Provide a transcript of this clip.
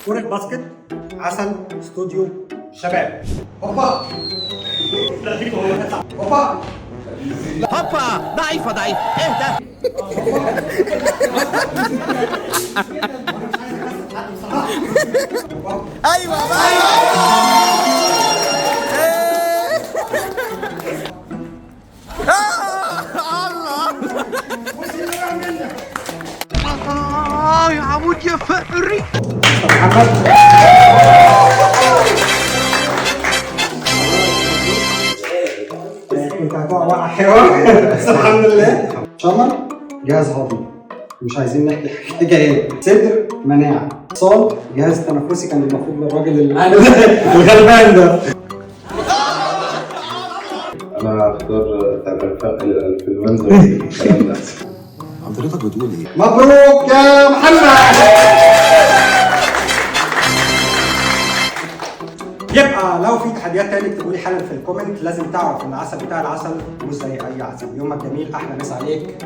كرة باسكت، عسل، استوديو، شباب. هوبا هوبا هوبا ضعيفة ضعيف اهدى. ايوه الله يا عمود يا فقري. محمد كنت هتقع وقع حلوة بس الحمد لله. شمر جهاز هضمي، مش عايزين نحكي حكايات. صدر مناعة. صال جهاز تنفسي كان المفروض للراجل الغلبان ده. انا هختار الانفلونزا والكلام ده. حضرتك بتقول ايه؟ مبروك يا محمد. يبقى لو في تحديات تاني اكتبوا لي حالا في الكومنت. لازم تعرف ان العسل بتاع العسل مش زي اي عسل. يومك جميل، احلى مسا عليك.